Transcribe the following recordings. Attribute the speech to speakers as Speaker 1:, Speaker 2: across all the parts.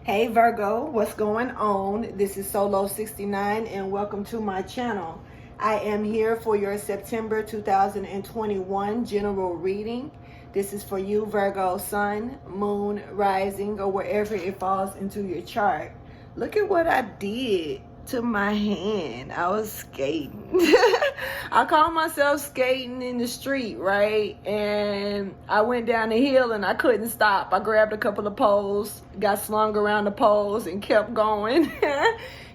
Speaker 1: Hey Virgo, what's going on? This is Solo69 and welcome to my channel. I am here for your September 2021 general reading. This is for you, Virgo, sun, moon, rising, or wherever it falls into your chart. Look at what I did to my hand. I was skating. I call myself skating in the street, right? And I went down the hill and I couldn't stop. I grabbed a couple of poles, got slung around the poles and kept going.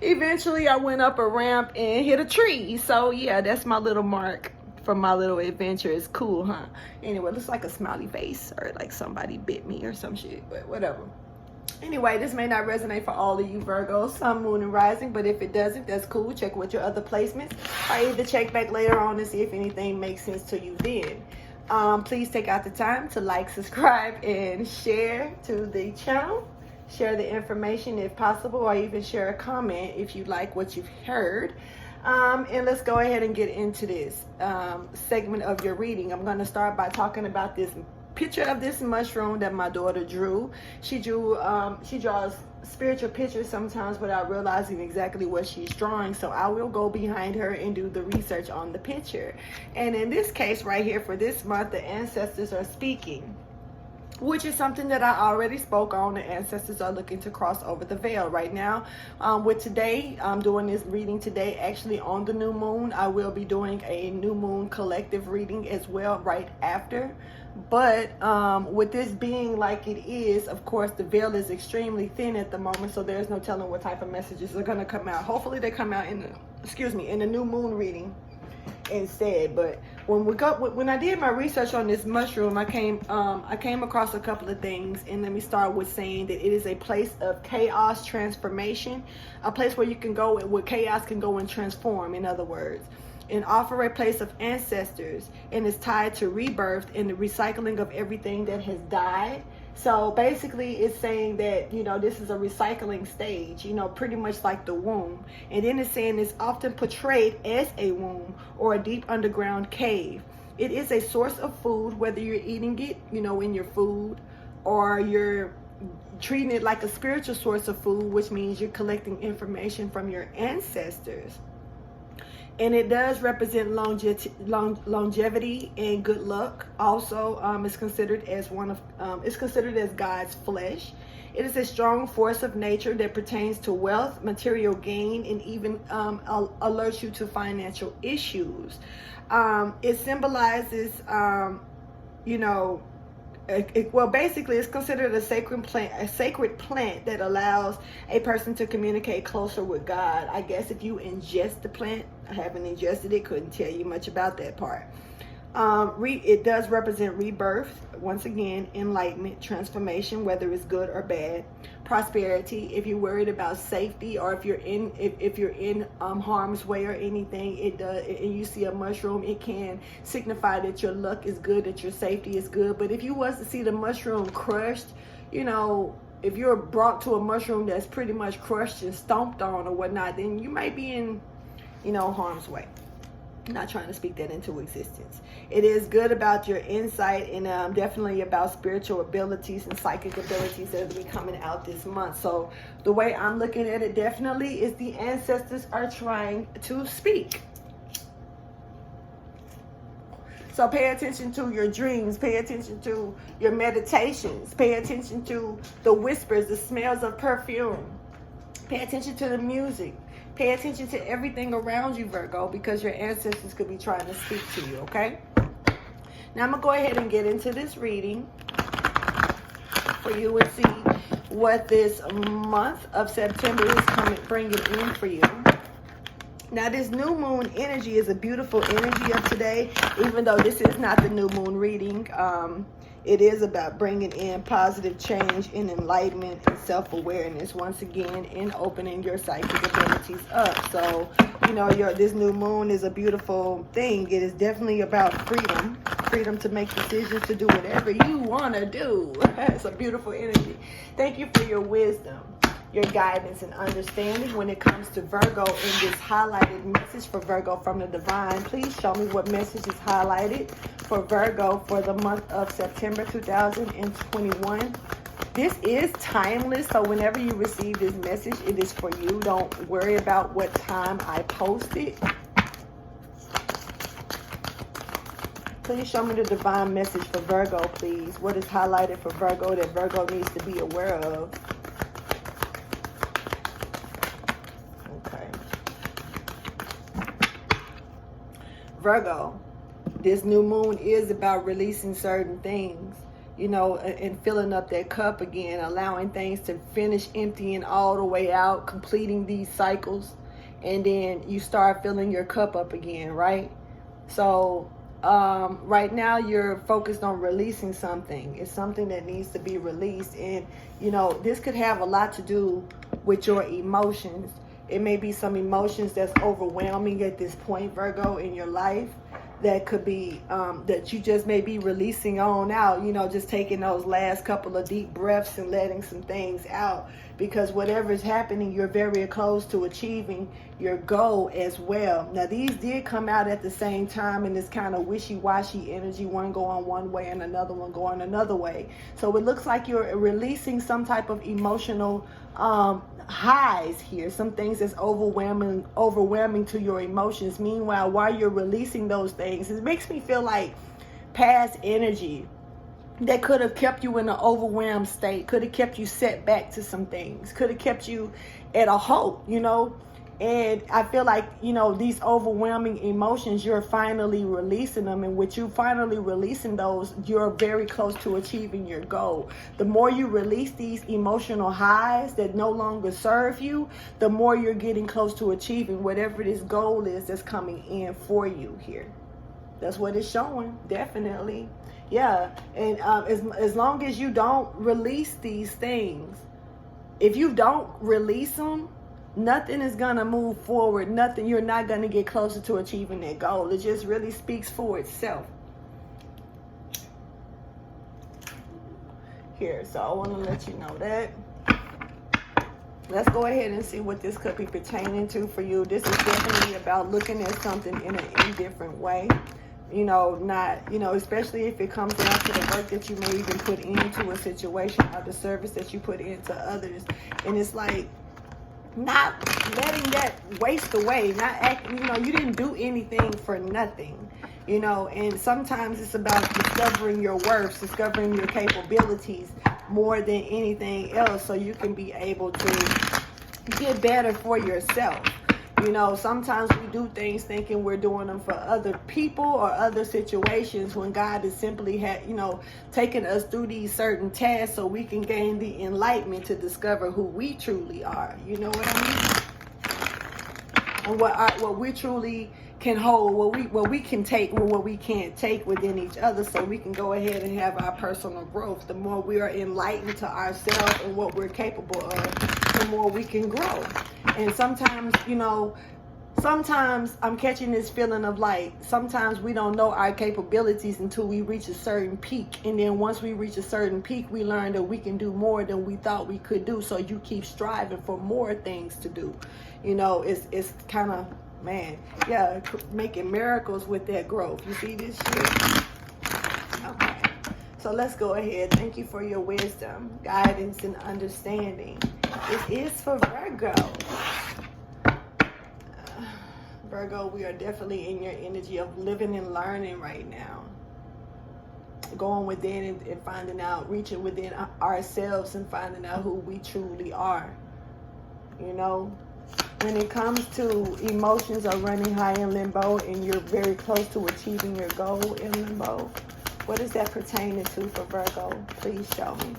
Speaker 1: Eventually I went up a ramp and hit a tree. So yeah, that's my little mark from my little adventure. It's cool, huh? Anyway, it looks like a smiley face or like somebody bit me or some shit, but whatever. Anyway, this may not resonate for all of you Virgos, sun, moon, and rising, but if it doesn't, that's cool. Check with your other placements. Or either check back later on and see if anything makes sense to you then. Please take out the time to like, subscribe, and share to the channel. Share the information if possible, or even share a comment if you like what you've heard. And let's go ahead and get into this segment of your reading. I'm going to start by talking about this picture of this mushroom that my daughter drew. She draws spiritual pictures sometimes without realizing exactly what she's drawing, so I will go behind her and do the research on the picture. And in this case right here, for this month, the ancestors are speaking, which is something that I already spoke on. The ancestors are looking to cross over the veil right now. With today, I'm doing this reading today actually on the new moon. I will be doing a new moon collective reading as well right after. But with this being like it is, of course, the veil is extremely thin at the moment, so there's no telling what type of messages are going to come out. Hopefully they come out in the new moon reading instead. But when I did my research on this mushroom, I came across a couple of things, and let me start with saying that it is a place of chaos transformation, a place where you can go, where chaos can go and transform, in other words, and offer a place of ancestors, and is tied to rebirth and the recycling of everything that has died. So basically it's saying that, you know, this is a recycling stage, you know, pretty much like the womb. And then it's saying it's often portrayed as a womb or a deep underground cave. It is a source of food, whether you're eating it, you know, in your food, or you're treating it like a spiritual source of food, which means you're collecting information from your ancestors. And it does represent longevity and good luck. Also, it's considered as God's flesh. It is a strong force of nature that pertains to wealth, material gain, and even alerts you to financial issues. It symbolizes, basically it's considered a sacred plant that allows a person to communicate closer with God. I guess if you ingest the plant, I haven't ingested it, couldn't tell you much about that part. It does represent rebirth, once again, enlightenment, transformation, whether it's good or bad, prosperity. If you're worried about safety, or if you're in harm's way or anything, it does. And you see a mushroom, it can signify that your luck is good, that your safety is good. But if you was to see the mushroom crushed, you know, if you're brought to a mushroom that's pretty much crushed and stomped on or whatnot, then you might be in, you know, harm's way. Not trying to speak that into existence. It is good about your insight, and definitely about spiritual abilities and psychic abilities that will be coming out this month. So the way I'm looking at it definitely is the ancestors are trying to speak. So pay attention to your dreams, pay attention to your meditations, pay attention to the whispers, the smells of perfume, pay attention to the music. Pay attention to everything around you, Virgo, because your ancestors could be trying to speak to you, okay? Now, I'm going to go ahead and get into this reading for you and see what this month of September is bringing in for you. Now, this new moon energy is a beautiful energy of today, even though this is not the new moon reading. It is about bringing in positive change and enlightenment and self-awareness once again, and opening your psychic abilities up. So, you know, this new moon is a beautiful thing. It is definitely about freedom to make decisions, to do whatever you want to do. It's a beautiful energy. Thank you for your wisdom, your guidance, and understanding when it comes to Virgo in this highlighted message for Virgo from the divine. Please show me what message is highlighted for Virgo for the month of September 2021 This is timeless, so whenever you receive this message, it is for you. Don't worry about what time I post it. Please show me the divine message for Virgo, please. What is highlighted for Virgo that Virgo needs to be aware of? Okay. Virgo, this new moon is about releasing certain things, you know, and filling up that cup again, allowing things to finish emptying all the way out, completing these cycles, and then you start filling your cup up again, right? So right now you're focused on releasing something. It's something that needs to be released, and you know, this could have a lot to do with your emotions. It may be some emotions that's overwhelming at this point, Virgo, in your life, that could be that you just may be releasing on out, you know, just taking those last couple of deep breaths and letting some things out, because whatever is happening, you're very close to achieving your goal as well. Now, these did come out at the same time in this kind of wishy-washy energy, one going one way and another one going another way. So it looks like you're releasing some type of emotional highs here, some things that's overwhelming to your emotions. Meanwhile, while you're releasing those things, it makes me feel like past energy that could have kept you in an overwhelmed state, could have kept you set back to some things, could have kept you at a halt, you know. And I feel like, you know, these overwhelming emotions, you're finally releasing them. And with you finally releasing those, you're very close to achieving your goal. The more you release these emotional highs that no longer serve you, the more you're getting close to achieving whatever this goal is that's coming in for you here. That's what it's showing, definitely. Yeah, and as long as you don't release these things, if you don't release them, nothing is going to move forward. Nothing, you're not going to get closer to achieving that goal. It just really speaks for itself. Here, so I want to let you know that. Let's go ahead and see what this could be pertaining to for you. This is definitely about looking at something in an indifferent way. You know, not, you know, especially if it comes down to the work that you may even put into a situation or the service that you put into others. And it's like, not letting that waste away, not acting, you know, you didn't do anything for nothing, you know. And sometimes it's about discovering your worth, discovering your capabilities more than anything else, so you can be able to get better for yourself. You know, sometimes we do things thinking we're doing them for other people or other situations, when God is simply, you know, taking us through these certain tasks so we can gain the enlightenment to discover who we truly are. You know what I mean? And what we truly can hold, what we can take, or what we can't take within each other, so we can go ahead and have our personal growth. The more we are enlightened to ourselves and what we're capable of, the more we can grow. And sometimes, you know, sometimes I'm catching this feeling of like, sometimes we don't know our capabilities until we reach a certain peak. And then once we reach a certain peak, we learn that we can do more than we thought we could do. So you keep striving for more things to do. You know, it's kind of, man, yeah, making miracles with that growth. You see this shit? Okay. So let's go ahead. Thank you for your wisdom, guidance, and understanding. It is for Virgo. Virgo, we are definitely in your energy of living and learning right now. Going within and finding out, reaching within ourselves and finding out who we truly are. You know, when it comes to emotions are running high in limbo and you're very close to achieving your goal in limbo, what is that pertaining to for Virgo? Please show me.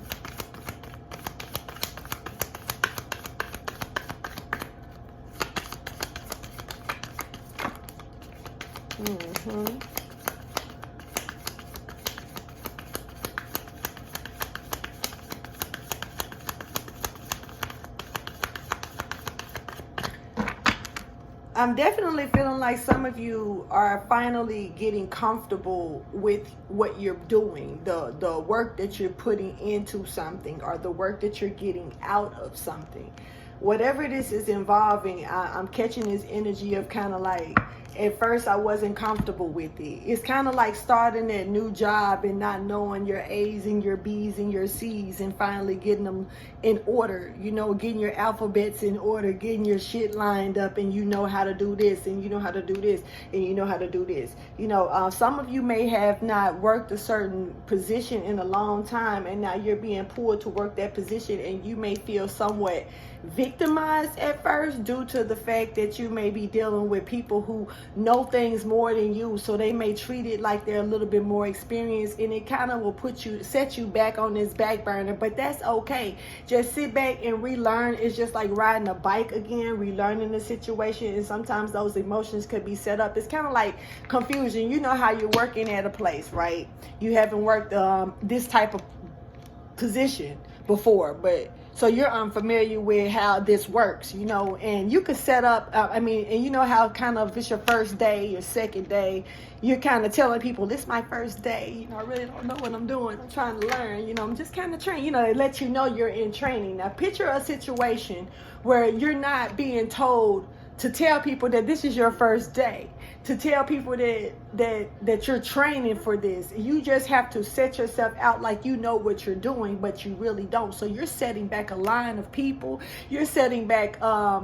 Speaker 1: I'm definitely feeling like some of you are finally getting comfortable with what you're doing, the work that you're putting into something, or the work that you're getting out of something. Whatever this is involving, I'm catching this energy of kind of like At first, I wasn't comfortable with it. It's kind of like starting that new job and not knowing your A's and your B's and your C's and finally getting them in order. You know, getting your alphabets in order, getting your shit lined up, and you know how to do this, and you know how to do this, and you know how to do this. You know, some of you may have not worked a certain position in a long time, and now you're being pulled to work that position, and you may feel somewhat victimized at first due to the fact that you may be dealing with people who know things more than you, so they may treat it like they're a little bit more experienced, and it kind of will set you back on this back burner. But that's okay. Just sit back and relearn. It's just like riding a bike again, relearning the situation, and sometimes those emotions could be set up. It's kind of like confusion. You know how you're working at a place, right? You haven't worked this type of position before, but so you're unfamiliar with how this works, you know, and you could set up, and you know how kind of, if it's your first day, your second day, you're kind of telling people, this is my first day, you know, I really don't know what I'm doing, I'm trying to learn, you know, I'm just kind of training, you know, they let you know you're in training. Now picture a situation where you're not being told to tell people that this is your first day, to tell people that you're training for this. You just have to set yourself out like you know what you're doing, but you really don't. So you're setting back a line of people. You're setting back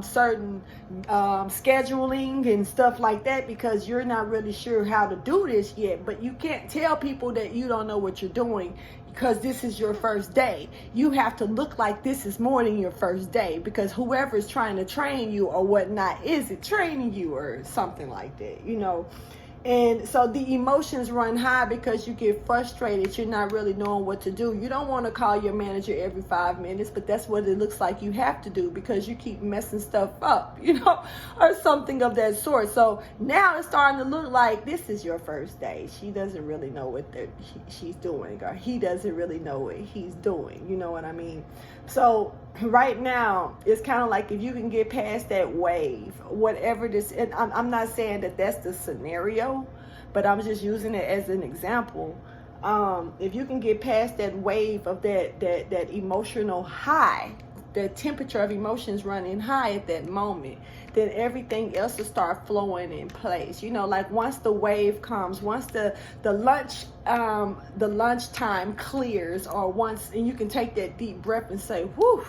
Speaker 1: certain scheduling and stuff like that because you're not really sure how to do this yet. But you can't tell people that you don't know what you're doing because this is your first day. You have to look like this is more than your first day, because whoever is trying to train you or whatnot isn't training you or something like that, you know. And so the emotions run high because you get frustrated. You're not really knowing what to do. You don't want to call your manager every 5 minutes, but that's what it looks like you have to do because you keep messing stuff up, you know, or something of that sort. So now it's starting to look like this is your first day. She doesn't really know what she's doing, or he doesn't really know what he's doing. You know what I mean? So right now, it's kind of like if you can get past that wave, whatever this, and I'm not saying that that's the scenario, but I'm just using it as an example. If you can get past that wave of that emotional high, the temperature of emotions running high at that moment, then everything else will start flowing in place. You know, like once the wave comes, once the lunchtime clears, or once, and you can take that deep breath and say, whew,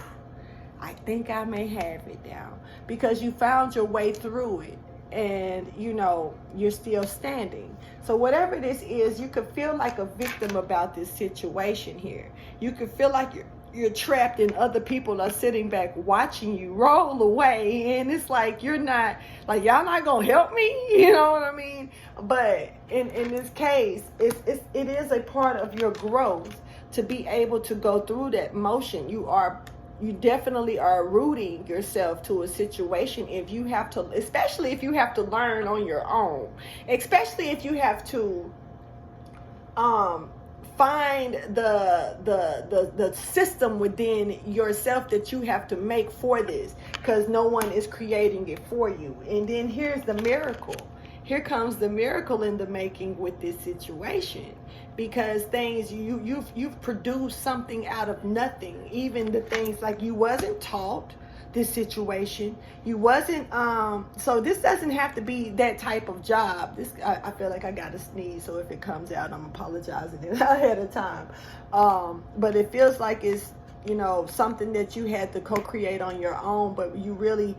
Speaker 1: I think I may have it now, because you found your way through it. And you know you're still standing. So whatever this is, you could feel like a victim about this situation here. You could feel like you're trapped and other people are sitting back watching you roll away, and it's like you're not, like, y'all not gonna help me, you know what I mean? But in this case, it is a part of your growth to be able to go through that motion. You definitely are rooting yourself to a situation if you have to, especially if you have to learn on your own, especially if you have to find the system within yourself that you have to make for this, because no one is creating it for you. And then here's the miracle. Here comes the miracle in the making with this situation, because things you've produced something out of nothing. Even the things like you wasn't taught this situation, you wasn't so this doesn't have to be that type of job. This I feel like I gotta sneeze, so if it comes out, I'm apologizing ahead of time. But it feels like it's, you know, something that you had to co-create on your own, but you really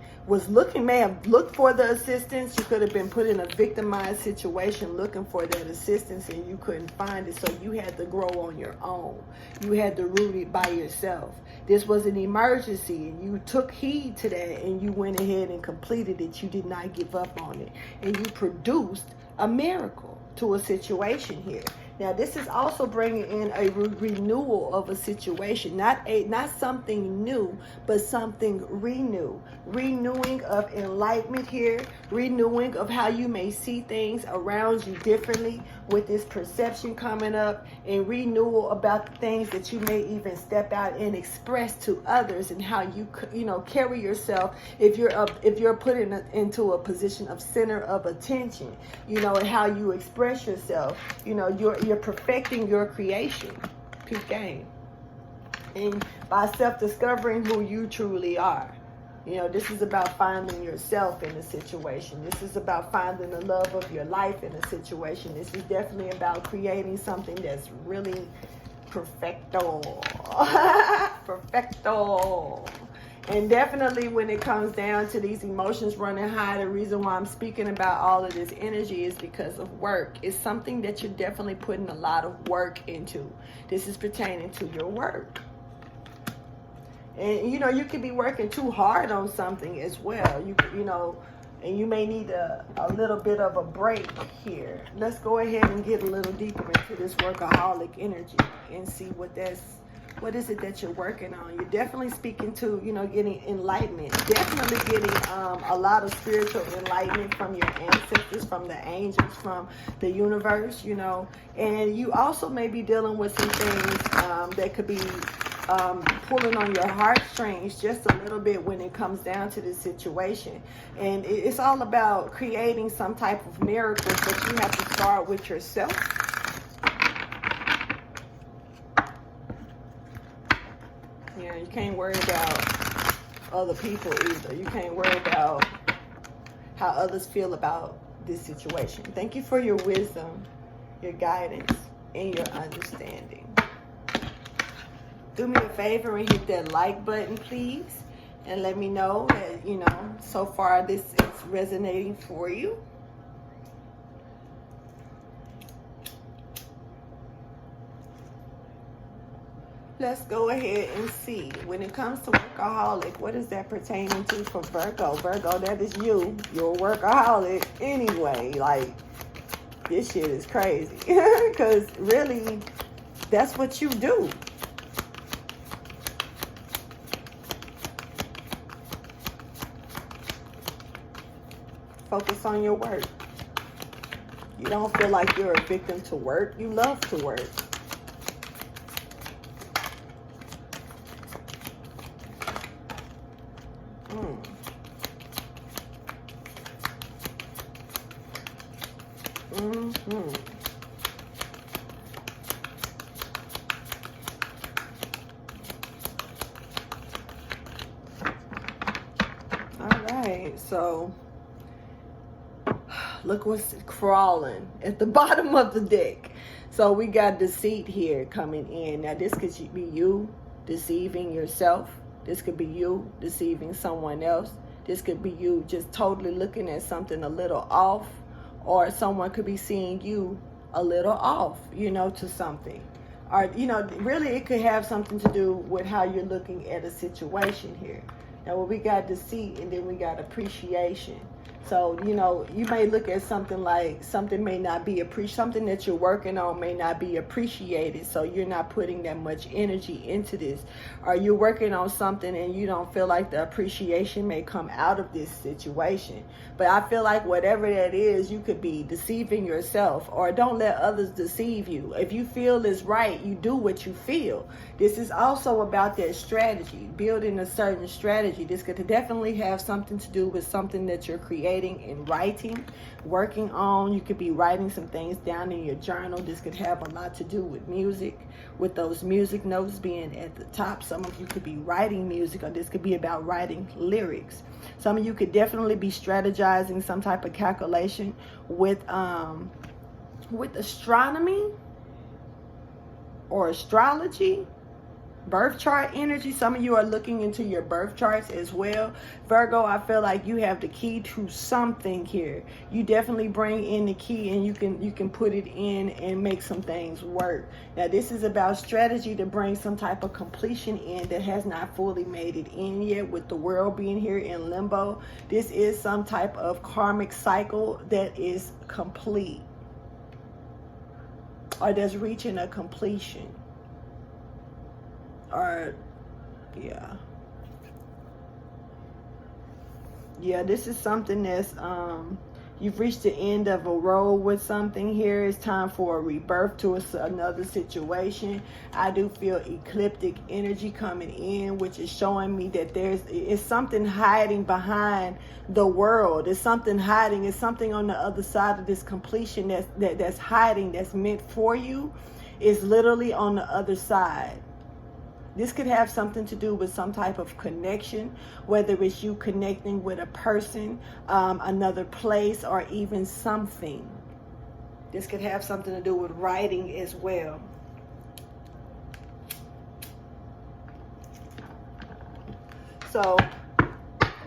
Speaker 1: may have looked for the assistance. You could have been put in a victimized situation looking for that assistance, and you couldn't find it, so you had to grow on your own. You had to root it by yourself. This was an emergency, and you took heed to that, and you went ahead and completed it. You did not give up on it, and you produced a miracle to a situation here. Now, this is also bringing in a renewal of a situation, not something new, but something renewing of enlightenment here, renewing of how you may see things around you differently with this perception coming up, and renewal about the things that you may even step out and express to others, and how you carry yourself if you're put into a position of center of attention, you know, and how you express yourself. You know, you're perfecting your creation. Peak game. And by self-discovering who you truly are. You know, this is about finding yourself in a situation. This is about finding the love of your life in a situation. This is definitely about creating something that's really perfecto. Perfecto. And definitely when it comes down to these emotions running high, the reason why I'm speaking about all of this energy is because of work. It's something that you're definitely putting a lot of work into. This is pertaining to your work. And, you know, you could be working too hard on something as well. You know, and you may need a little bit of a break here. Let's go ahead and get a little deeper into this workaholic energy and see what is it that you're working on. You're definitely speaking to, you know, getting enlightenment. Definitely getting a lot of spiritual enlightenment from your ancestors, from the angels, from the universe, you know. And you also may be dealing with some things that could be pulling on your heartstrings just a little bit when it comes down to this situation. And it's all about creating some type of miracle, but you have to start with yourself. You know, you can't worry about other people either. You can't worry about how others feel about this situation. Thank you for your wisdom, your guidance, and your understanding. Do me a favor and hit that like button, please. And let me know that, you know, so far this is resonating for you. Let's go ahead and see. When it comes to workaholic, what is that pertaining to for Virgo? Virgo, that is you. You're a workaholic anyway. Like, this shit is crazy. Because really, that's what you do. Focus on your work. You don't feel like you're a victim to work. You love to work. All right, so look what's crawling at the bottom of the deck. So we got deceit here coming in. Now this could be you deceiving yourself. This could be you deceiving someone else. This could be you just totally looking at something a little off, or someone could be seeing you a little off, you know, to something. Or, you know, really it could have something to do with how you're looking at a situation here. Now, we got deceit and then we got appreciation. So, you know, you may look at something like something may not be something that you're working on may not be appreciated. So you're not putting that much energy into this. Or you're working on something and you don't feel like the appreciation may come out of this situation. But I feel like whatever that is, you could be deceiving yourself, or don't let others deceive you. If you feel is right, you do what you feel. This is also about that strategy, building a certain strategy. This could definitely have something to do with something that you're creating and writing, working on. You could be writing some things down in your journal. This could have a lot to do with music, with those music notes being at the top. Some of you could be writing music, or this could be about writing lyrics. Some of you could definitely be strategizing some type of calculation with astronomy or astrology. Birth chart energy. Some of you are looking into your birth charts as well. Virgo, I feel like you have the key to something here. You definitely bring in the key and you can put it in and make some things work. Now this is about strategy to bring some type of completion in that has not fully made it in yet, with the world being here in limbo. This is some type of karmic cycle that is complete, or that's reaching a completion. Or yeah, this is something that's you've reached the end of a road with something here. It's time for a rebirth to another situation. I do feel ecliptic energy coming in, which is showing me that it's something hiding behind the world. It's something hiding. It's something on the other side of this completion that's hiding, that's meant for you. It's literally on the other side. This could have something to do with some type of connection, whether it's you connecting with a person, another place, or even something. This could have something to do with writing as well. So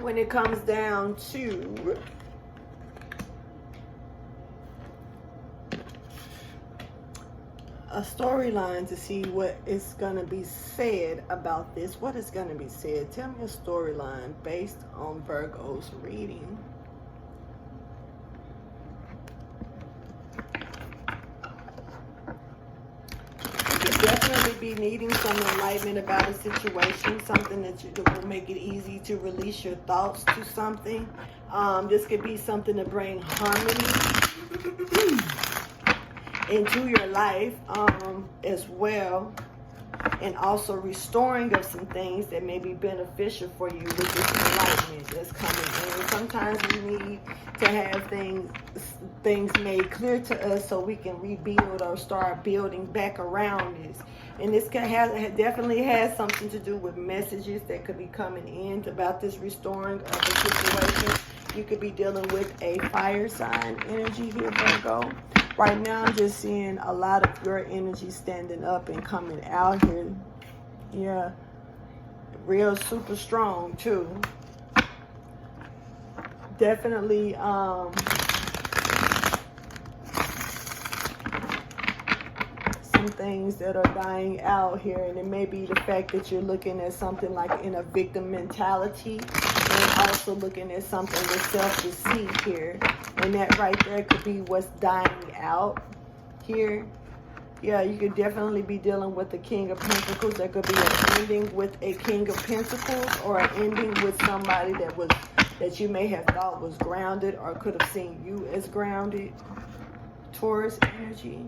Speaker 1: when it comes down to a storyline to see what is going to be said about this. What is going to be said? Tell me a storyline based on Virgo's reading. You could definitely be needing some enlightenment about a situation, something that will make it easy to release your thoughts to something. This could be something to bring harmony into your life as well, and also restoring of some things that may be beneficial for you with this enlightenment that's coming in. Sometimes we need to have things made clear to us so we can rebuild or start building back around this. And this definitely has something to do with messages that could be coming in about this restoring of the situation. You could be dealing with a fire sign energy here, Virgo. Right now, I'm just seeing a lot of your energy standing up and coming out here. Yeah. Real super strong, too. Definitely, some things that are dying out here. And it may be the fact that you're looking at something like in a victim mentality, and also looking at something with self-deceit here. And that right there could be what's dying out here. Yeah, you could definitely be dealing with the King of Pentacles. There could be an ending with a King of Pentacles, or an ending with somebody that you may have thought was grounded, or could have seen you as grounded. Taurus energy.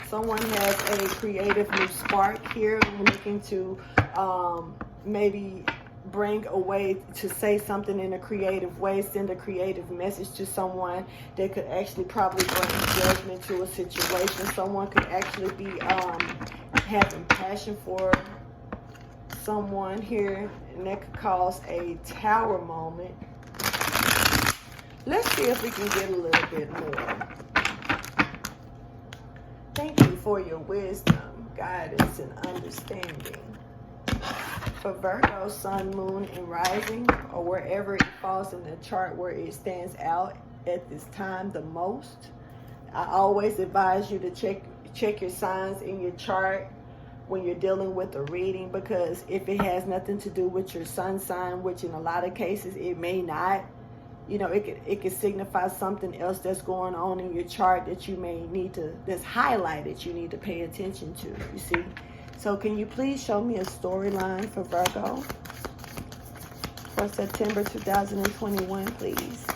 Speaker 1: Someone has a creative new spark here, looking to maybe bring a way to say something in a creative way, send a creative message to someone that could actually probably bring judgment to a situation. Someone could actually be having passion for someone here, and that could cause a tower moment. Let's see if we can get a little bit more. Thank you for your wisdom, guidance, and understanding. For Virgo, sun, moon, and rising, or wherever it falls in the chart where it stands out at this time the most, I always advise you to check your signs in your chart when you're dealing with a reading, because if it has nothing to do with your sun sign, which in a lot of cases it may not, you know, it could signify something else that's going on in your chart that you may need to, that's highlighted, you need to pay attention to, you see. So can you please show me a storyline for Virgo for September 2021, please?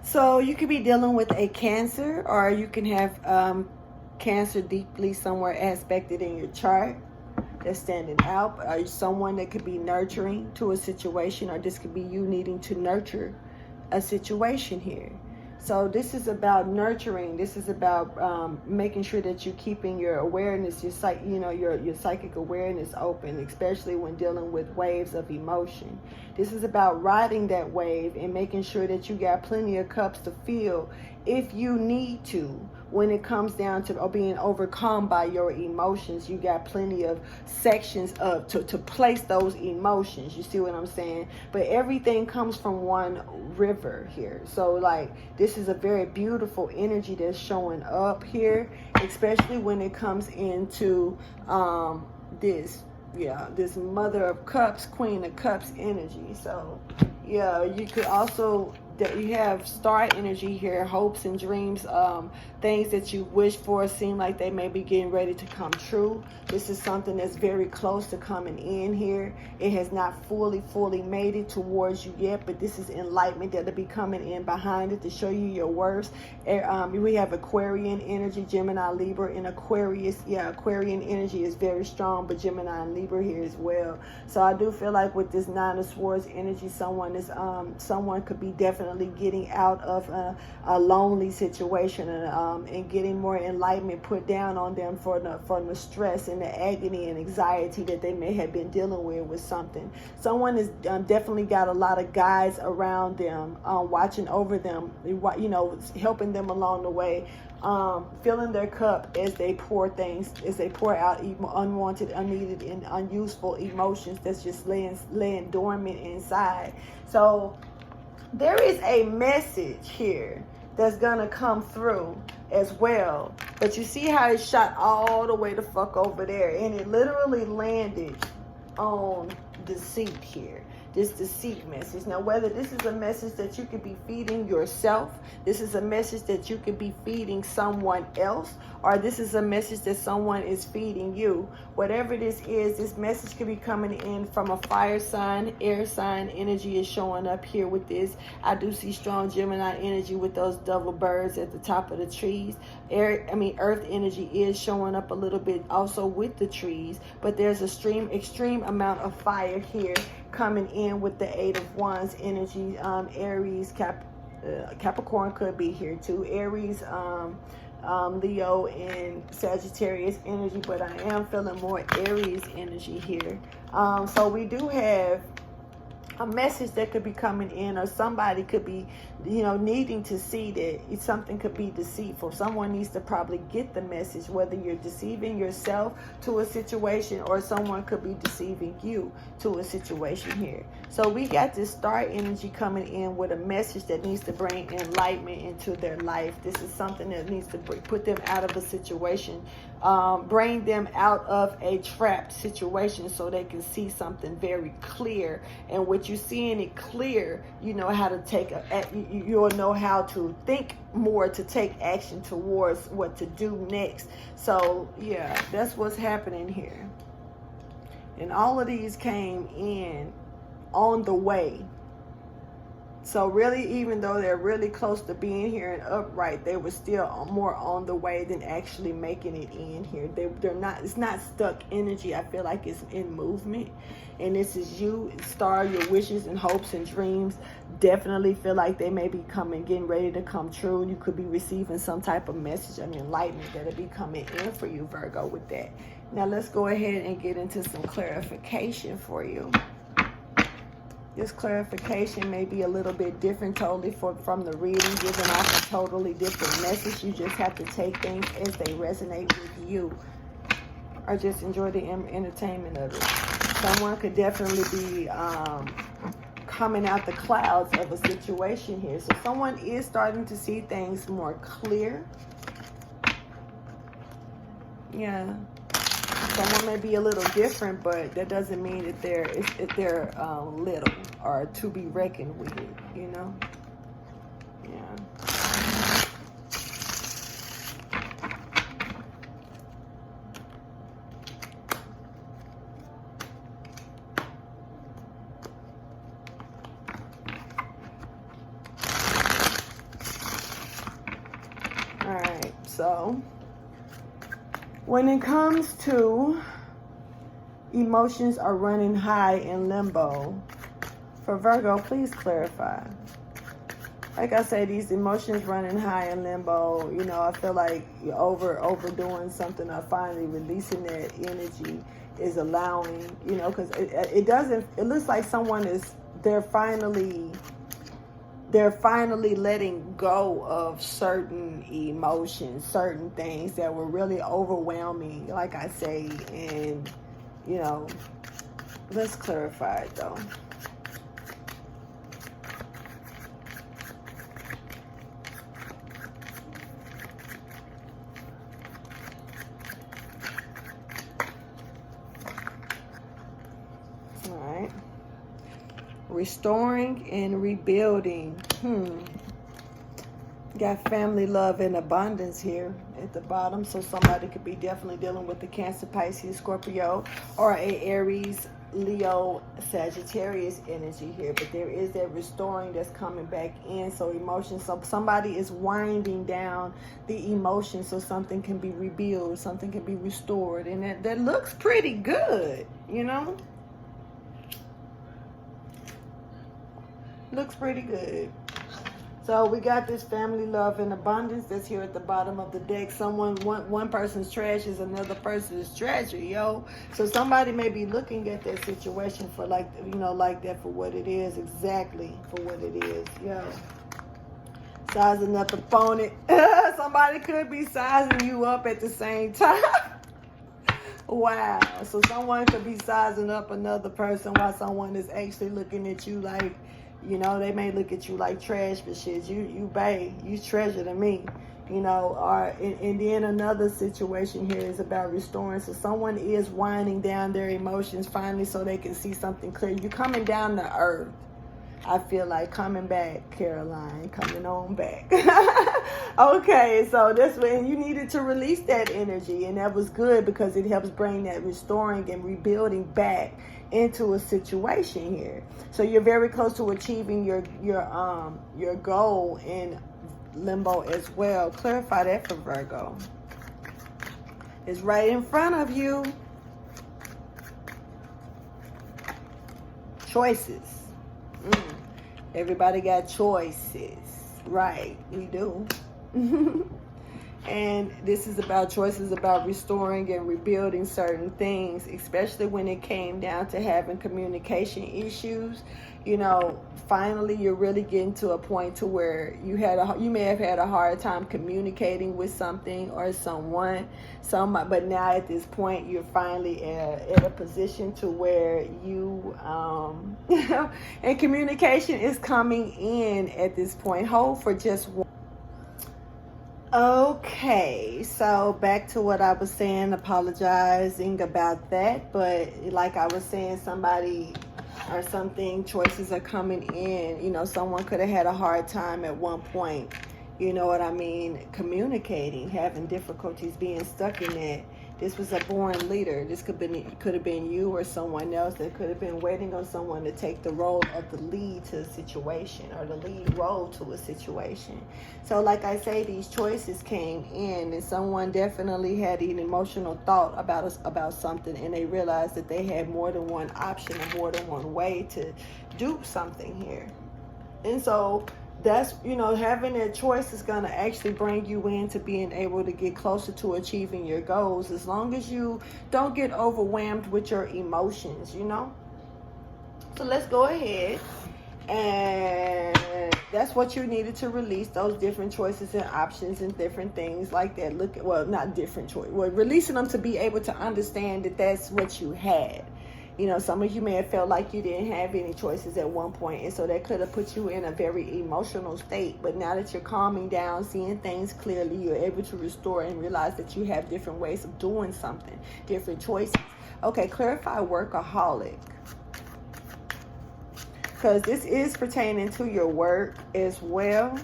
Speaker 1: So you could be dealing with a Cancer, or you can have Cancer deeply somewhere aspected in your chart that's standing out. Or someone that could be nurturing to a situation, or this could be you needing to nurture a situation here. So this is about nurturing. This is about making sure that you're keeping your awareness, your psychic awareness open, especially when dealing with waves of emotion. This is about riding that wave and making sure that you got plenty of cups to fill if you need to. When it comes down to being overcome by your emotions, you got plenty of sections to place those emotions. You see what I'm saying? But everything comes from one river here. So like, this is a very beautiful energy that's showing up here, especially when it comes into this Mother of Cups, Queen of Cups energy. So yeah, you could also, that you have star energy here, hopes and dreams, things that you wish for seem like they may be getting ready to come true. This is something that's very close to coming in here. It has not fully made it towards you yet, but this is enlightenment that'll be coming in behind it to show you your worth. We have Aquarian energy, Gemini, Libra, and Aquarius. Yeah, Aquarian energy is very strong, but Gemini and Libra here as well. So I do feel like with this Nine of Swords energy, someone could be definitely getting out of a lonely situation and getting more enlightenment put down on them for the stress and the agony and anxiety that they may have been dealing with something. Someone has definitely got a lot of guides around them, watching over them, helping them along the way, filling their cup as they pour out unwanted, unneeded, and unuseful emotions that's just laying dormant inside. So there is a message here that's gonna come through as well. But you see how it shot all the way the fuck over there, and it literally landed on deceit here. This deceit message. Now, whether this is a message that you could be feeding yourself, this is a message that you could be feeding someone else, or this is a message that someone is feeding you. Whatever this is, this message could be coming in from a fire sign, air sign. Energy is showing up here with this. I do see strong Gemini energy with those double birds at the top of the trees. Earth energy is showing up a little bit also with the trees, but there's a extreme amount of fire here coming in with the Eight of Wands energy. Aries, Capricorn could be here too. Aries, Leo, and Sagittarius energy, but I am feeling more Aries energy here. So we do have a message that could be coming in, or somebody could be, needing to see that something could be deceitful. Someone needs to probably get the message, whether you're deceiving yourself to a situation or someone could be deceiving you to a situation here. So we got this star energy coming in with a message that needs to bring enlightenment into their life. This is something that needs to put them out of a situation, bring them out of a trapped situation so they can see something very clear. And with you seeing it clear, you know how to you'll know how to think more to take action towards what to do next. So yeah, that's what's happening here. And all of these came in on the way. So really, even though they're really close to being here and upright, they were still more on the way than actually making it in here. They're not, it's not stuck energy. I feel like it's in movement. And this is you, star, your wishes and hopes and dreams. Definitely feel like they may be getting ready to come true. You could be receiving some type of message and enlightenment that'll be coming in for you, Virgo, with that. Now let's go ahead and get into some clarification for you. This clarification may be a little bit different totally from the reading, giving off a totally different message. You just have to take things as they resonate with you, or just enjoy the entertainment of it. Someone could definitely be coming out the clouds of a situation here. So someone is starting to see things more clear. Yeah. Someone may be a little different, but that doesn't mean that they're little or to be reckoned with, Yeah. All right, so when it comes to emotions are running high in limbo, for Virgo, please clarify. Like I said, these emotions running high in limbo, I feel like you're overdoing something, or finally releasing that energy is allowing, because it looks like they're finally they're finally letting go of certain emotions, certain things that were really overwhelming, like I say. And, let's clarify it though. All right. Restoring and rebuilding. Got family, love, and abundance here at the bottom. So somebody could be definitely dealing with the Cancer, Pisces, Scorpio, or a Aries, Leo, Sagittarius energy here. But there is that restoring that's coming back in. So emotions. So somebody is winding down the emotions so something can be rebuilt, something can be restored. And that looks pretty good, Looks pretty good. So we got this family, love, and abundance that's here at the bottom of the deck. One person's trash is another person's treasure, yo. So somebody may be looking at that situation for like that for what it is, exactly for what it is, yo. Sizing up the opponent. Somebody could be sizing you up at the same time. Wow. So someone could be sizing up another person while someone is actually looking at you like, they may look at you like trash, but shit, you babe, you treasure to me, or and then another situation here is about restoring. So someone is winding down their emotions finally so they can see something clear. You're coming down to earth. I feel like coming back, Caroline, coming on back. Okay, so that's when you needed to release that energy, and that was good because it helps bring that restoring and rebuilding back into a situation here. So you're very close to achieving your goal in limbo as well. Clarify that for Virgo. It's right in front of you. Choices. Everybody got choices, right? We do. And this is about choices, about restoring and rebuilding certain things, especially when it came down to having communication issues. Finally you're really getting to a point to where you may have had a hard time communicating with something or someone, but now at this point you're finally at a position to where you and communication is coming in at this point. Hold for just one. Okay, so back to what I was saying, apologizing about that, but like I was saying, somebody or something, choices are coming in. Someone could have had a hard time at one point, communicating, having difficulties, being stuck in that. This was a born leader. This could have been you or someone else that could have been waiting on someone to take the role of the lead to a situation, or the lead role to a situation. So like I say, these choices came in, and someone definitely had an emotional thought about something, and they realized that they had more than one option or more than one way to do something here. And so that's, having that choice is going to actually bring you into being able to get closer to achieving your goals, as long as you don't get overwhelmed with your emotions, So let's go ahead, and that's what you needed to release, those different choices and options and different things like that. Not different choice. Releasing them to be able to understand that that's what you had. Some of you may have felt like you didn't have any choices at one point, and so that could have put you in a very emotional state. But now that you're calming down, seeing things clearly, you're able to restore and realize that you have different ways of doing something, different choices. Okay, clarify workaholic, because this is pertaining to your work as well.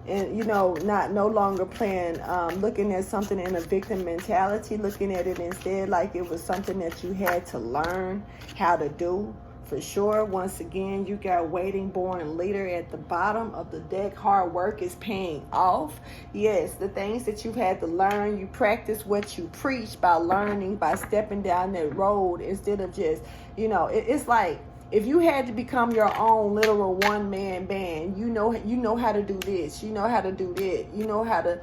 Speaker 1: And no longer playing, looking at something in a victim mentality, looking at it instead like it was something that you had to learn how to do. For sure, once again, you got waiting, born leader at the bottom of the deck. Hard work is paying off. Yes, the things that you've had to learn, you practice what you preach by learning, by stepping down that road instead of just, it's like, if you had to become your own literal one-man band, you know how to do this, you know how to do that, you know how to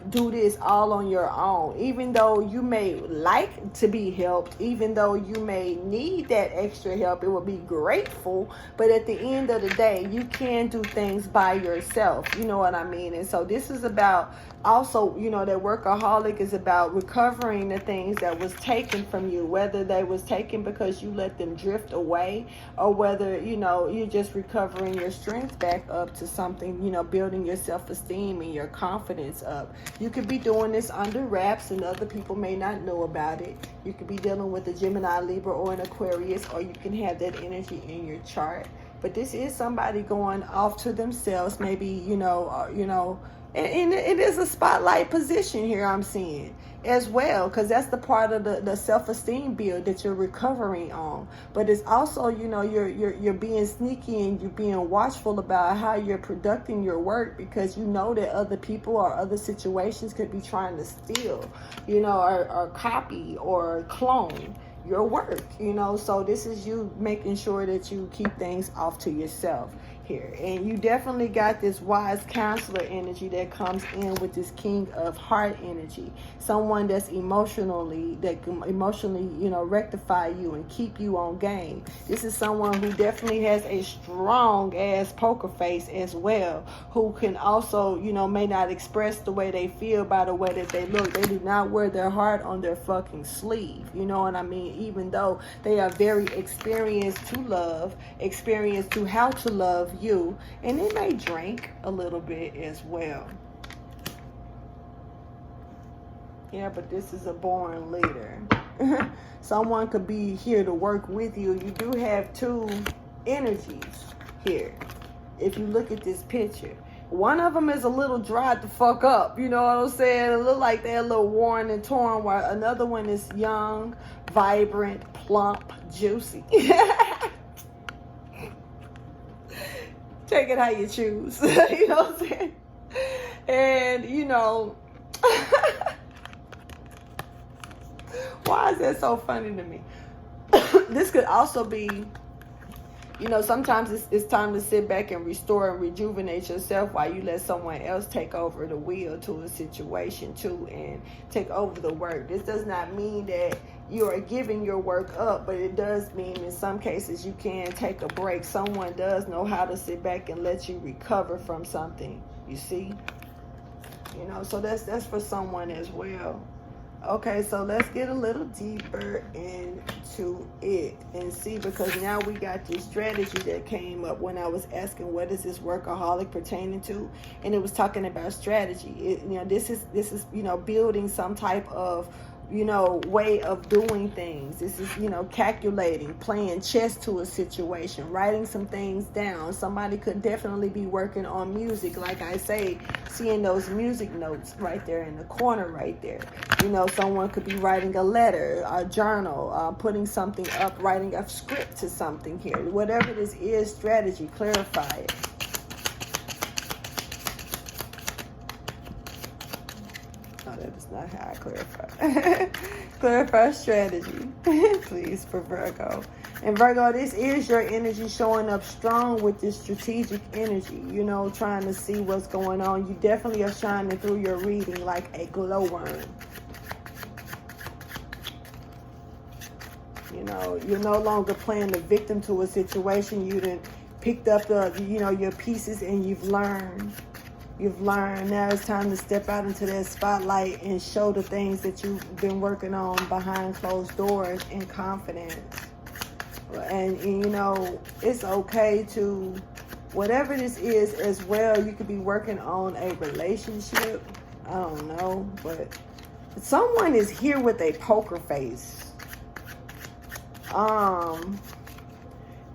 Speaker 1: do this all on your own. Even though you may like to be helped, even though you may need that extra help, it would be grateful. But at the end of the day, you can do things by yourself. You know what I mean? And so this is about also, you know, that workaholic is about recovering the things that was taken from you, whether they was taken because you let them drift away, or whether, you know, you're just recovering your strength back up to something, you know, building your self-esteem and your confidence up. You could be doing this under wraps and other people may not know about it. You could be dealing with a Gemini, Libra, or an Aquarius, or you can have that energy in your chart. But this is somebody going off to themselves, maybe, you know, and it is a spotlight position here I'm seeing as well, because that's the part of the self-esteem build that you're recovering on. But it's also, you know, you're being sneaky and you're being watchful about how you're conducting your work, because you know that other people or other situations could be trying to steal, you know, or copy or clone your work, you know. So this is you making sure that you keep things off to yourself here. And you definitely got this wise counselor energy that comes in with this King of Heart energy. Someone that can emotionally, you know, rectify you and keep you on game. This is someone who definitely has a strong ass poker face as well, who can also, you know, may not express the way they feel by the way that they look. They do not wear their heart on their fucking sleeve. You know what I mean? Even though they are very experienced to love, experienced to how to love you, and they may drink a little bit as well. Yeah, but this is a born leader. Someone could be here to work with you. You do have two energies here. If you look at this picture, one of them is a little dried the fuck up. You know what I'm saying? It look like they're a little worn and torn, while another one is young, vibrant, plump, juicy. Take it how you choose. You know what I'm saying? And, you know, why is that so funny to me? This could also be, you know, sometimes it's time to sit back and restore and rejuvenate yourself while you let someone else take over the wheel to a situation too and take over the work. This does not mean that you are giving your work up, but it does mean in some cases you can take a break. Someone does know how to sit back and let you recover from something, you see? You know, so that's for someone as well. Okay, so let's get a little deeper into it and see, because now we got this strategy that came up when I was asking what is this workaholic pertaining to, and it was talking about strategy. You know, this is you know, building some type of, you know, way of doing things. This is, you know, calculating, playing chess to a situation, writing some things down. Somebody could definitely be working on music, like I say, seeing those music notes right there in the corner right there. You know, someone could be writing a letter, a journal, putting something up, writing a script to something here. Whatever this is, strategy, clarify it. That is not how I clarify. Clarify strategy, please, for Virgo. And Virgo, this is your energy showing up strong with this strategic energy, you know, trying to see what's going on. You definitely are shining through your reading like a glowworm. You know, you're no longer playing the victim to a situation. You done picked up the, you know, your pieces, and you've learned. You've learned. Now it's time to step out into that spotlight and show the things that you've been working on behind closed doors in confidence. And you know, it's okay to, whatever this is as well, you could be working on a relationship. I don't know, but someone is here with a poker face.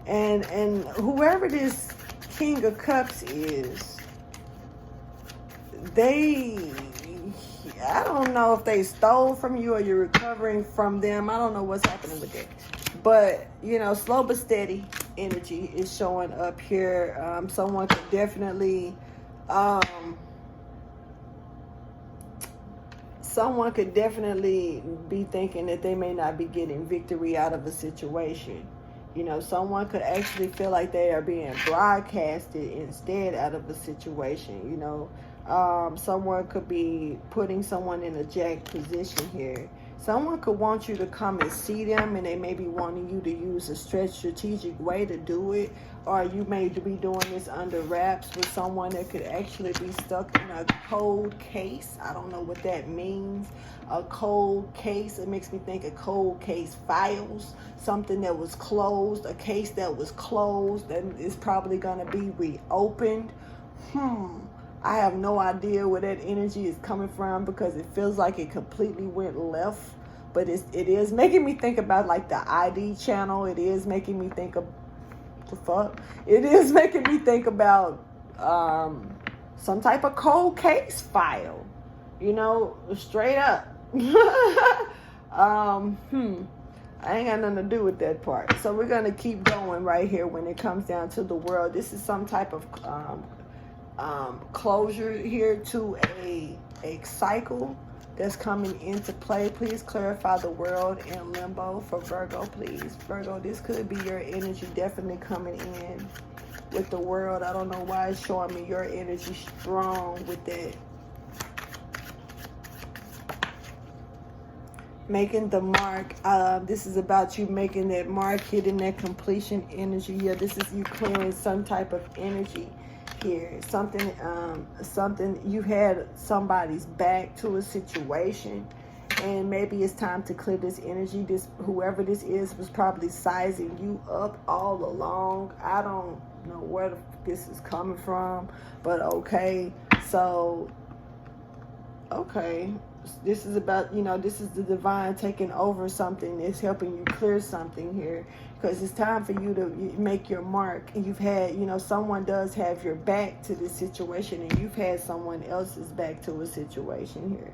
Speaker 1: And whoever this King of Cups is, I don't know if they stole from you or you're recovering from them. I don't know what's happening with that. But, you know, slow but steady energy is showing up here. Someone could definitely, be thinking that they may not be getting victory out of a situation. You know, someone could actually feel like they are being broadcasted instead out of a situation, you know. Someone could be putting someone in a jack position here. Someone could want you to come and see them, and they may be wanting you to use a strategic way to do it. Or you may be doing this under wraps with someone that could actually be stuck in a cold case. I don't know what that means. A cold case. It makes me think of cold case files. Something that was closed. A case that was closed and is probably going to be reopened. I have no idea where that energy is coming from, because it feels like it completely went left. But it is making me think about like the ID channel. It is making me think of the fuck. It is making me think about some type of cold case file. You know, straight up. I ain't got nothing to do with that part. So we're gonna keep going right here when it comes down to the world. This is some type of closure here to a cycle that's coming into play. Please clarify the world in limbo for Virgo, please. Virgo, this could be your energy definitely coming in with the world. I don't know why it's showing me your energy strong with that. Making the mark. This is about you making that mark, hitting that completion energy. Yeah, this is you clearing some type of energy here. Something you had somebody's back to a situation, and maybe it's time to clear this energy. This, whoever this is, was probably sizing you up all along. I don't know where this is coming from, but okay. So okay, this is about, this is the divine taking over something. That's helping you clear something here, because it's time for you to make your mark. And you've had, someone does have your back to this situation, and you've had someone else's back to a situation here.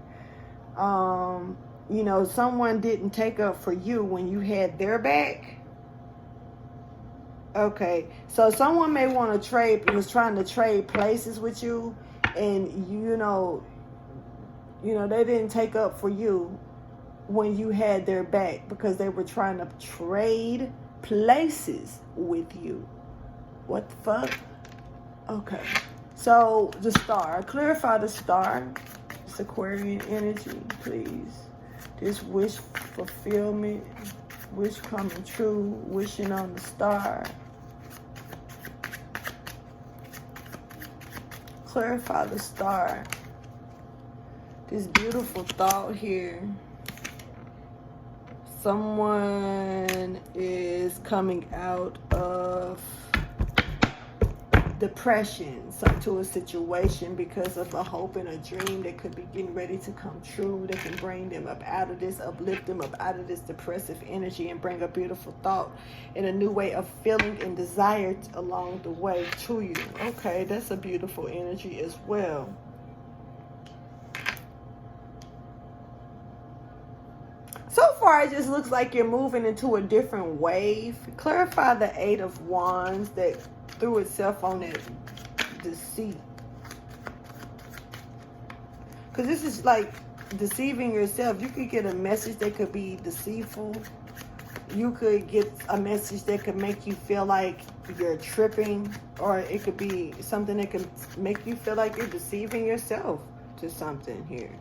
Speaker 1: Someone didn't take up for you when you had their back. Okay, so someone may want to trade, was trying to trade places with you, and they didn't take up for you when you had their back, because they were trying to trade places with you. What the fuck? Okay. So the star. Clarify the star. It's Aquarian energy, please. This wish fulfillment. Wish coming true. Wishing on the star. Clarify the star. This beautiful thought here. Someone is coming out of depression to a situation because of a hope and a dream that could be getting ready to come true. That can bring them up out of this, uplift them up out of this depressive energy, and bring a beautiful thought and a new way of feeling and desire along the way to you. Okay, that's a beautiful energy as well. So far, it just looks like you're moving into a different wave. Clarify the Eight of Wands that threw itself on that deceit. Because this is like deceiving yourself. You could get a message that could be deceitful. You could get a message that could make you feel like you're tripping. Or it could be something that could make you feel like you're deceiving yourself to something here.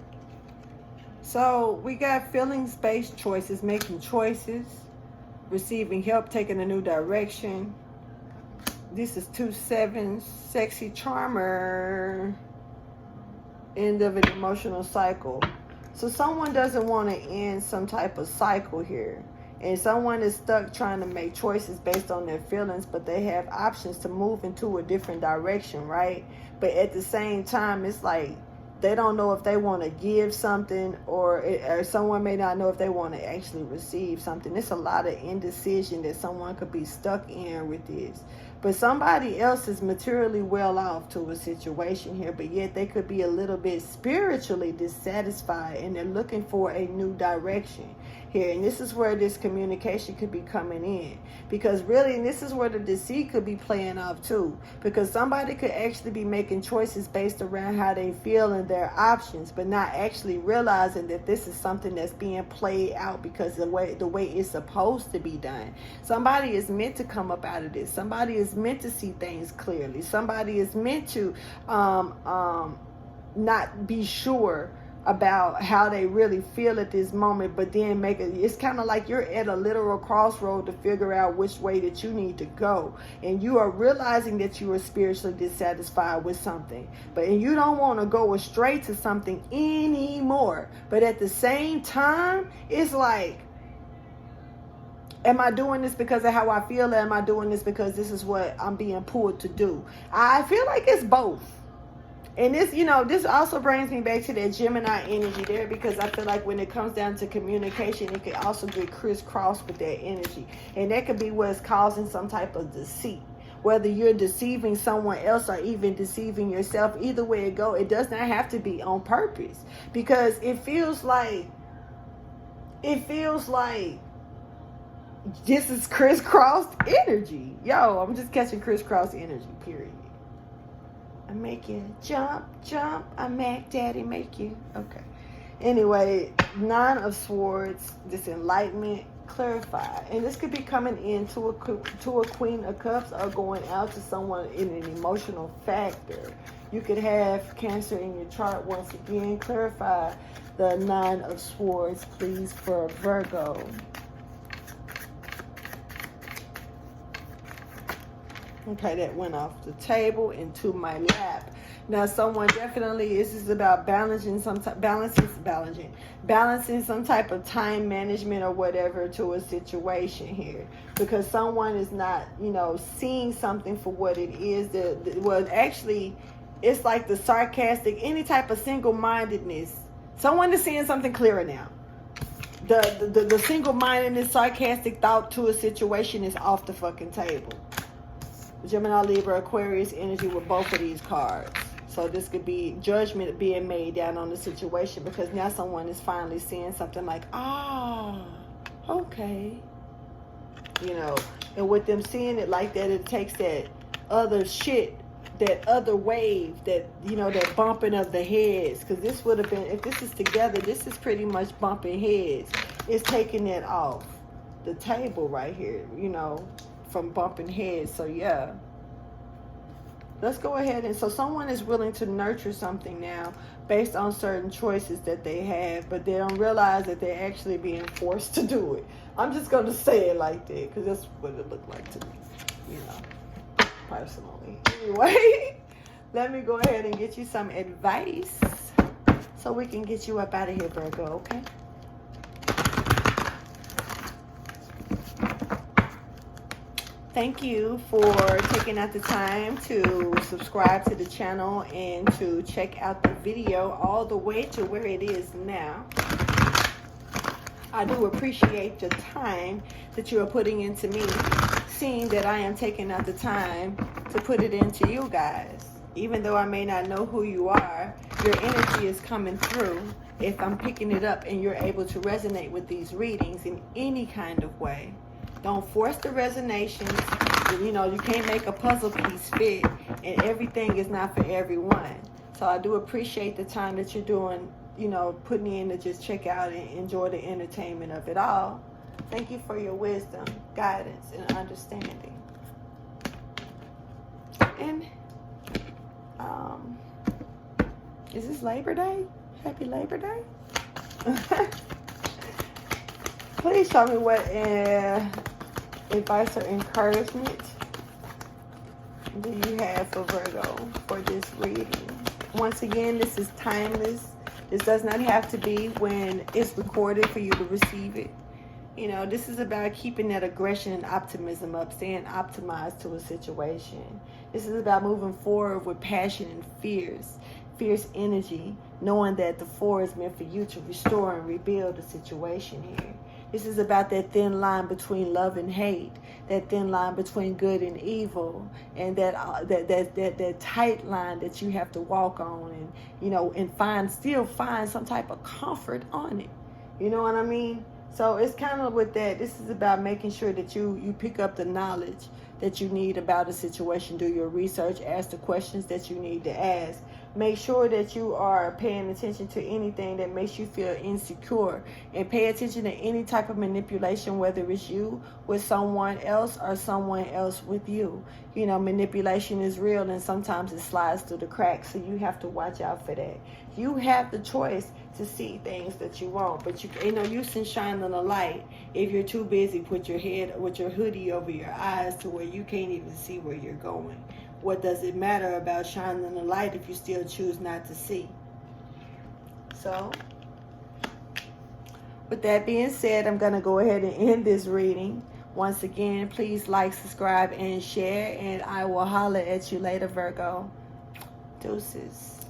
Speaker 1: So we got feelings-based choices, making choices, receiving help, taking a new direction. This is 2-7, sexy charmer, end of an emotional cycle. So someone doesn't want to end some type of cycle here. And someone is stuck trying to make choices based on their feelings, but they have options to move into a different direction, right? But at the same time, it's like, they don't know if they want to give something, or someone may not know if they want to actually receive something. It's a lot of indecision that someone could be stuck in with this. But somebody else is materially well off to a situation here, but yet they could be a little bit spiritually dissatisfied, and they're looking for a new direction here. And this is where this communication could be coming in, because really, and this is where the deceit could be playing off too, because somebody could actually be making choices based around how they feel and their options, but not actually realizing that this is something that's being played out because the way it's supposed to be done. Somebody is meant to come up out of this. Somebody is meant to see things clearly. Somebody is meant to not be sure about how they really feel at this moment, but then it's kind of like you're at a literal crossroad to figure out which way that you need to go, and you are realizing that you are spiritually dissatisfied with something, and you don't want to go astray to something anymore. But at the same time, it's like, am I doing this because of how I feel, or am I doing this because this is what I'm being pulled to do? I feel like it's both. And this, this also brings me back to that Gemini energy there, because I feel like when it comes down to communication, it could also get crisscrossed with that energy. And that could be what's causing some type of deceit. Whether you're deceiving someone else or even deceiving yourself, either way it go, it does not have to be on purpose. Because it feels like this is crisscrossed energy. Yo, I'm just catching crisscross energy, period. I make you jump. I make daddy make you. Okay. Anyway, 9 of Swords, this enlightenment, clarify. And this could be coming in to a Queen of Cups, or going out to someone in an emotional factor. You could have Cancer in your chart. Once again, clarify the 9 of Swords, please, for Virgo. Okay, that went off the table into my lap. Now, someone definitely, this is about balancing some type of time management or whatever to a situation here, because someone is not, seeing something for what it is. Actually, it's like the sarcastic, any type of single-mindedness. Someone is seeing something clearer now. The single-mindedness, sarcastic thought to a situation is off the fucking table. Gemini, Libra, Aquarius energy with both of these cards. So this could be judgment being made down on the situation, because now someone is finally seeing something like, okay. And with them seeing it like that, it takes that other shit, that other wave, that, that bumping of the heads. Because this would have been, if this is together, this is pretty much bumping heads. It's taking that off the table right here, from bumping heads. So yeah, let's go ahead. And so someone is willing to nurture something now based on certain choices that they have, but they don't realize that they're actually being forced to do it. I'm just going to say it like that, because that's what it looked like to me, personally. Anyway, let me go ahead and get you some advice so we can get you up out of here, Virgo, okay? Thank you for taking out the time to subscribe to the channel and to check out the video all the way to where it is now. I do appreciate the time that you are putting into me, seeing that I am taking out the time to put it into you guys. Even though I may not know who you are, your energy is coming through if I'm picking it up and you're able to resonate with these readings in any kind of way. Don't force the resonations. You can't make a puzzle piece fit, and everything is not for everyone. So I do appreciate the time that you're doing, putting in to just check out and enjoy the entertainment of it all. Thank you for your wisdom, guidance, and understanding. And is this Labor Day? Happy Labor Day. Please show me what advice or encouragement do you have for Virgo for this reading? Once again, this is timeless. This does not have to be when it's recorded for you to receive it. This is about keeping that aggression and optimism up, staying optimized to a situation. This is about moving forward with passion and fierce energy, knowing that the 4 is meant for you to restore and rebuild the situation here. This is about that thin line between love and hate, that thin line between good and evil, and that tight line that you have to walk on, and still find some type of comfort on it. You know what I mean? So it's kind of with that. This is about making sure that you pick up the knowledge that you need about a situation, do your research, ask the questions that you need to ask, Make sure that you are paying attention to anything that makes you feel insecure, and pay attention to any type of manipulation, whether it's you with someone else or someone else with you. You know, manipulation is real, and sometimes it slides through the cracks, so you have to watch out for that. You have the choice to see things that you want, but you ain't no use in shining a light if you're too busy with your head, with your hoodie over your eyes, to where you can't even see where you're going. What does it matter about shining the light if you still choose not to see? So, with that being said, I'm going to go ahead and end this reading. Once again, please like, subscribe, and share, and I will holler at you later, Virgo. Deuces.